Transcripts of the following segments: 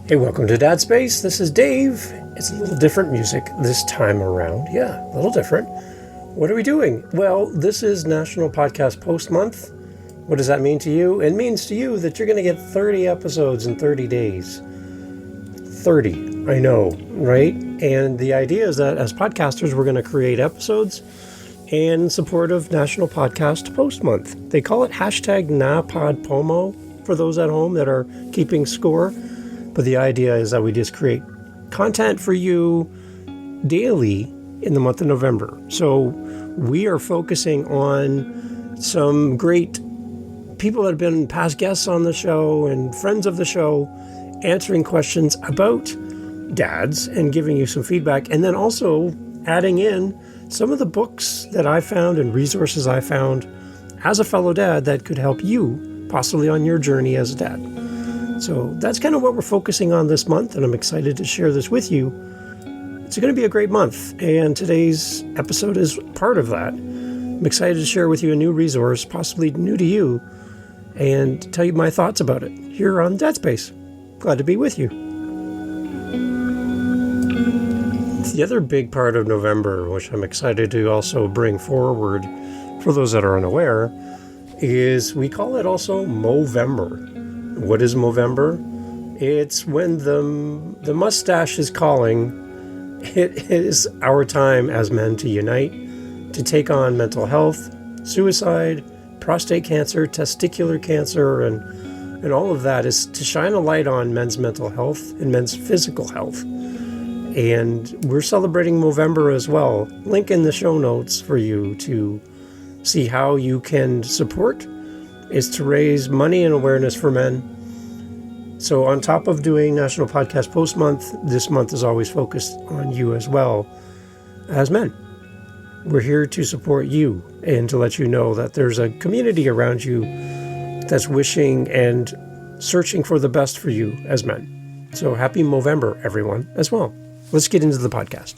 Hey, welcome to Dad Space. This is Dave. It's a little different music this time around. Yeah, a little different. What are we doing? Well, this is National Podcast Post Month. What does that mean to you? It means to you that you're going to get 30 episodes in 30 days. 30, I know, right? And the idea is that as podcasters, we're going to create episodes in support of National Podcast Post Month. They call it hashtag #NaPodPomo for those at home that are keeping score. But the idea is that we just create content for you daily in the month of November. So we are focusing on some great people that have been past guests on the show and friends of the show, answering questions about dads and giving you some feedback. And then also adding in some of the books that I found and resources I found as a fellow dad that could help you possibly on your journey as a dad. So that's kind of what we're focusing on this month, and I'm excited to share this with you. It's going to be a great month, and today's episode is part of that. I'm excited to share with you a new resource, possibly new to you, and tell you my thoughts about it here on Dad Space. Glad to be with you. The other big part of November, which I'm excited to also bring forward for those that are unaware, is we call it also Movember. What is Movember? It's when the mustache is calling. It is our time as men to unite, to take on mental health, suicide, prostate cancer, testicular cancer, and all of that is to shine a light on men's mental health and men's physical health. And we're celebrating Movember as well. Link in the show notes for you to see how you can support is to raise money and awareness for men. So on top of doing National Podcast Post Month, this month is always focused on you as well as men. We're here to support you and to let you know that there's a community around you that's wishing and searching for the best for you as men. So happy Movember, everyone, as well. Let's get into the podcast.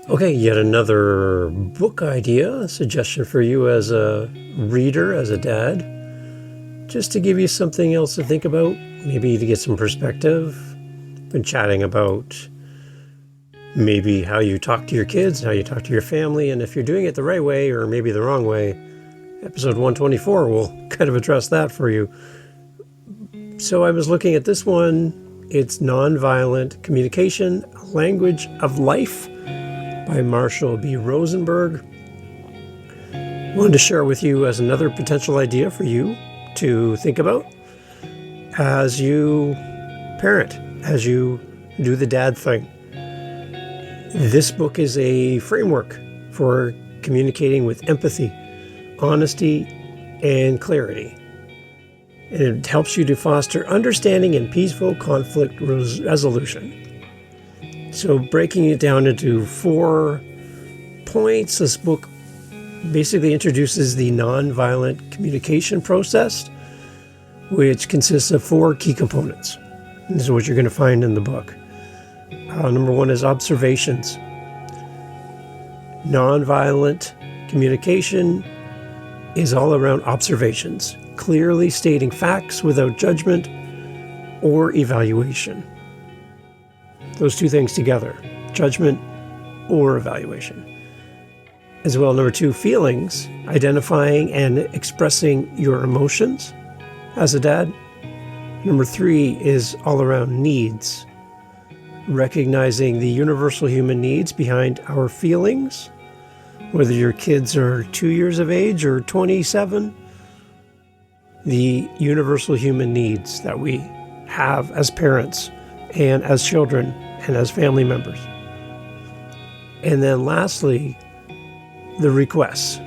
Okay, yet another book idea, a suggestion for you as a reader, as a dad, just to give you something else to think about, maybe to get some perspective. Been chatting about maybe how you talk to your kids, how you talk to your family, and if you're doing it the right way or maybe the wrong way. Episode 124 will kind of address that for you. So I was looking at this one. It's Nonviolent Communication, Language of Life by Marshall B. Rosenberg. I wanted to share with you as another potential idea for you to think about as you parent, as you do the dad thing. This book is a framework for communicating with empathy, honesty, and clarity. And it helps you to foster understanding and peaceful conflict resolution. So breaking it down into 4 points, this book basically introduces the nonviolent communication process, which consists of 4 key components. And this is what you're going to find in the book. Number 1 is observations. Nonviolent communication is all around observations, clearly stating facts without judgment or evaluation. Those 2 things together, judgment or evaluation. As well, number 2, feelings, identifying and expressing your emotions as a dad. Number 3 is all around needs, recognizing the universal human needs behind our feelings, whether your kids are 2 years of age or 27, the universal human needs that we have as parents and as children and as family members. And then lastly, the requests.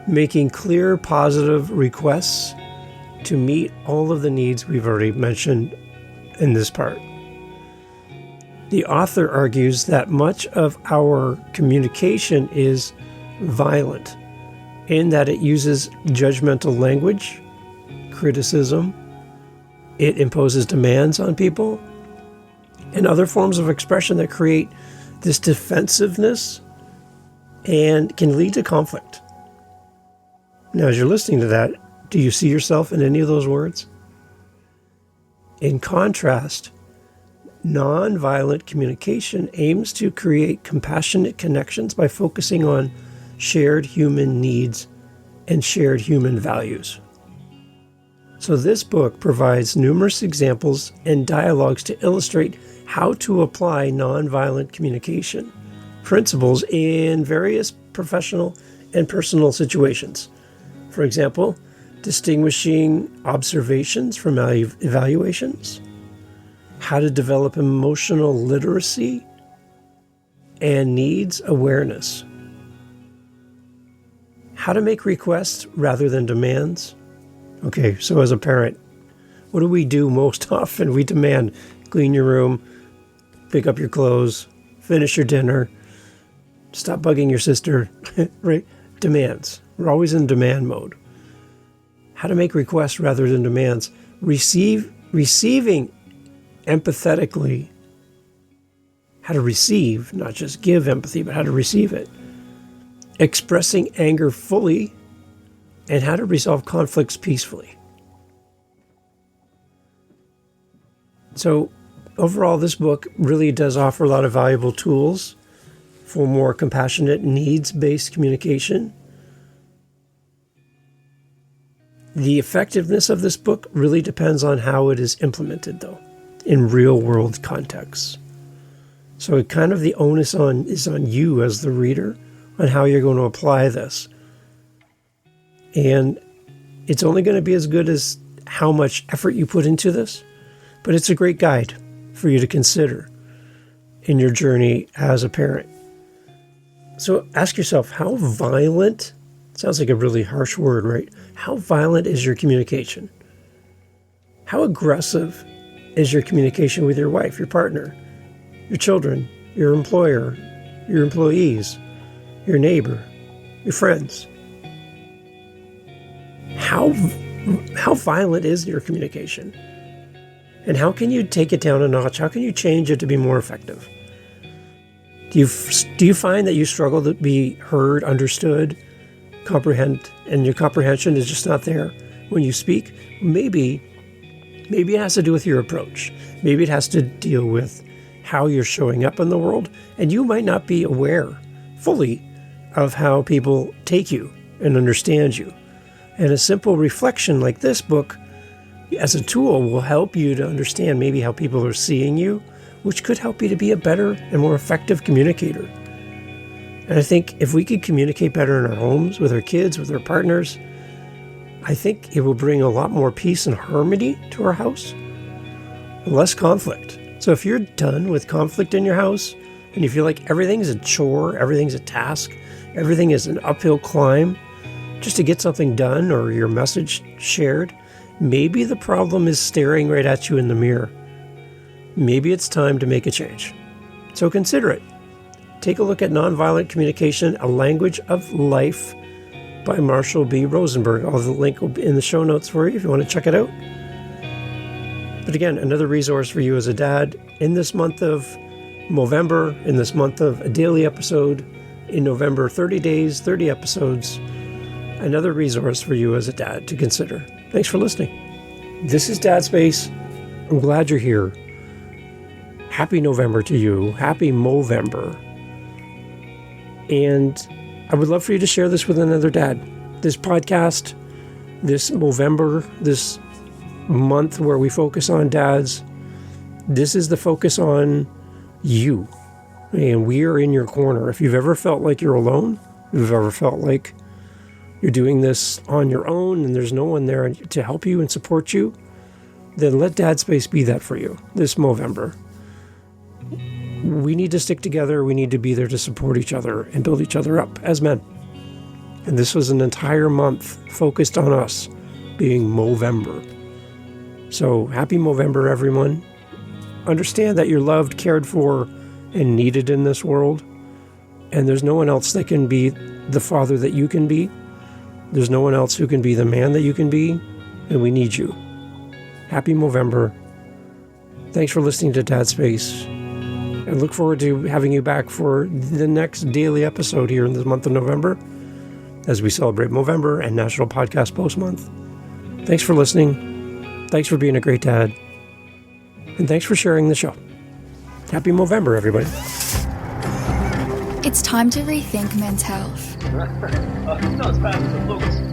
Making clear, positive requests to meet all of the needs we've already mentioned in this part. The author argues that much of our communication is violent in that it uses judgmental language, criticism, it imposes demands on people, and other forms of expression that create this defensiveness and can lead to conflict. Now, as you're listening to that, do you see yourself in any of those words? In contrast, nonviolent communication aims to create compassionate connections by focusing on shared human needs and shared human values. So this book provides numerous examples and dialogues to illustrate how to apply nonviolent communication principles in various professional and personal situations. For example, distinguishing observations from evaluations, how to develop emotional literacy and needs awareness, how to make requests rather than demands. Okay, so as a parent, what do we do most often? We demand, clean your room, pick up your clothes, finish your dinner, stop bugging your sister, right? Demands. We're always in demand mode. How to make requests rather than demands. Receiving empathetically. How to receive, not just give empathy, but how to receive it. Expressing anger fully, and how to resolve conflicts peacefully. So overall, this book really does offer a lot of valuable tools for more compassionate, needs-based communication. The effectiveness of this book really depends on how it is implemented, though, in real-world contexts. So kind of the onus is on you as the reader on how you're going to apply this. And it's only going to be as good as how much effort you put into this, but it's a great guide for you to consider in your journey as a parent. So ask yourself, how violent, sounds like a really harsh word, right? How violent is your communication? How aggressive is your communication with your wife, your partner, your children, your employer, your employees, your neighbor, your friends? How violent is your communication? And how can you take it down a notch? How can you change it to be more effective? Do you find that you struggle to be heard, understood, comprehend, and your comprehension is just not there when you speak? Maybe it has to do with your approach. Maybe it has to deal with how you're showing up in the world, and you might not be aware fully of how people take you and understand you. And a simple reflection like this book as a tool will help you to understand maybe how people are seeing you, which could help you to be a better and more effective communicator. And I think if we could communicate better in our homes, with our kids, with our partners, I think it will bring a lot more peace and harmony to our house, and less conflict. So if you're done with conflict in your house, and you feel like everything's a chore, everything's a task, everything is an uphill climb, just to get something done or your message shared, maybe the problem is staring right at you in the mirror. Maybe it's time to make a change. So consider it. Take a look at Nonviolent Communication, A Language of Life by Marshall B. Rosenberg. I'll have the link in the show notes for you if you want to check it out. But again, another resource for you as a dad in this month of Movember, in this month of a daily episode, in November, 30 days, 30 episodes. Another resource for you as a dad to consider. Thanks for listening. This is Dad Space. I'm glad you're here. Happy November to you. Happy Movember. And I would love for you to share this with another dad. This podcast, this Movember, this month where we focus on dads, this is the focus on you. And we are in your corner. If you've ever felt like you're alone, if you've ever felt like you're doing this on your own and there's no one there to help you and support you, then let Dad Space be that for you this Movember. We need to stick together. We need to be there to support each other and build each other up as men. And this was an entire month focused on us being Movember. So happy Movember, everyone. Understand that you're loved, cared for, and needed in this world. And there's no one else that can be the father that you can be. There's no one else who can be the man that you can be, and we need you. Happy Movember. Thanks for listening to Dad Space. I look forward to having you back for the next daily episode here in the month of November as we celebrate Movember and National Podcast Post Month. Thanks for listening. Thanks for being a great dad. And thanks for sharing the show. Happy Movember, everybody. It's time to rethink men's health.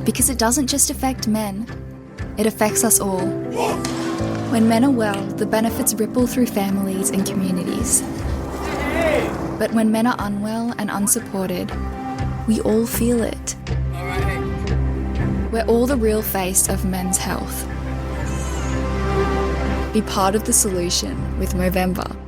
Because it doesn't just affect men, it affects us all. When men are well, the benefits ripple through families and communities. But when men are unwell and unsupported, we all feel it. We're all the real face of men's health. Be part of the solution with Movember.